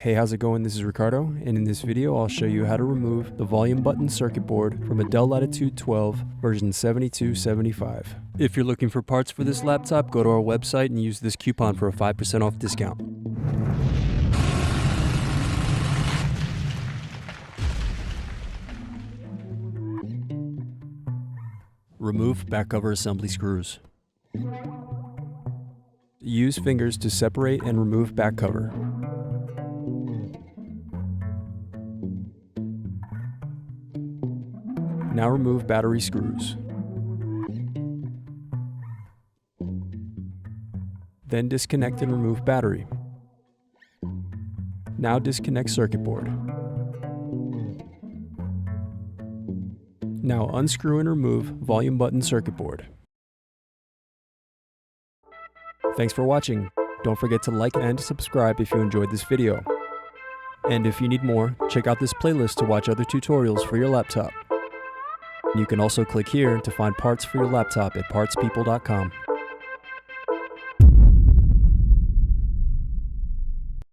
Hey, how's it going? This is Ricardo, and in this video I'll show you how to remove the volume button circuit board from a Dell Latitude 12 version 7275. If you're looking for parts for this laptop, go to our website and use this coupon for a 5% off discount. Remove back cover assembly screws. Use fingers to separate and remove back cover. Now remove battery screws. Then disconnect and remove battery. Now disconnect circuit board. Now unscrew and remove volume button circuit board. Thanks for watching. Don't forget to like and subscribe if you enjoyed this video. And if you need more, check out this playlist to watch other tutorials for your laptop. You can also click here to find parts for your laptop at partspeople.com.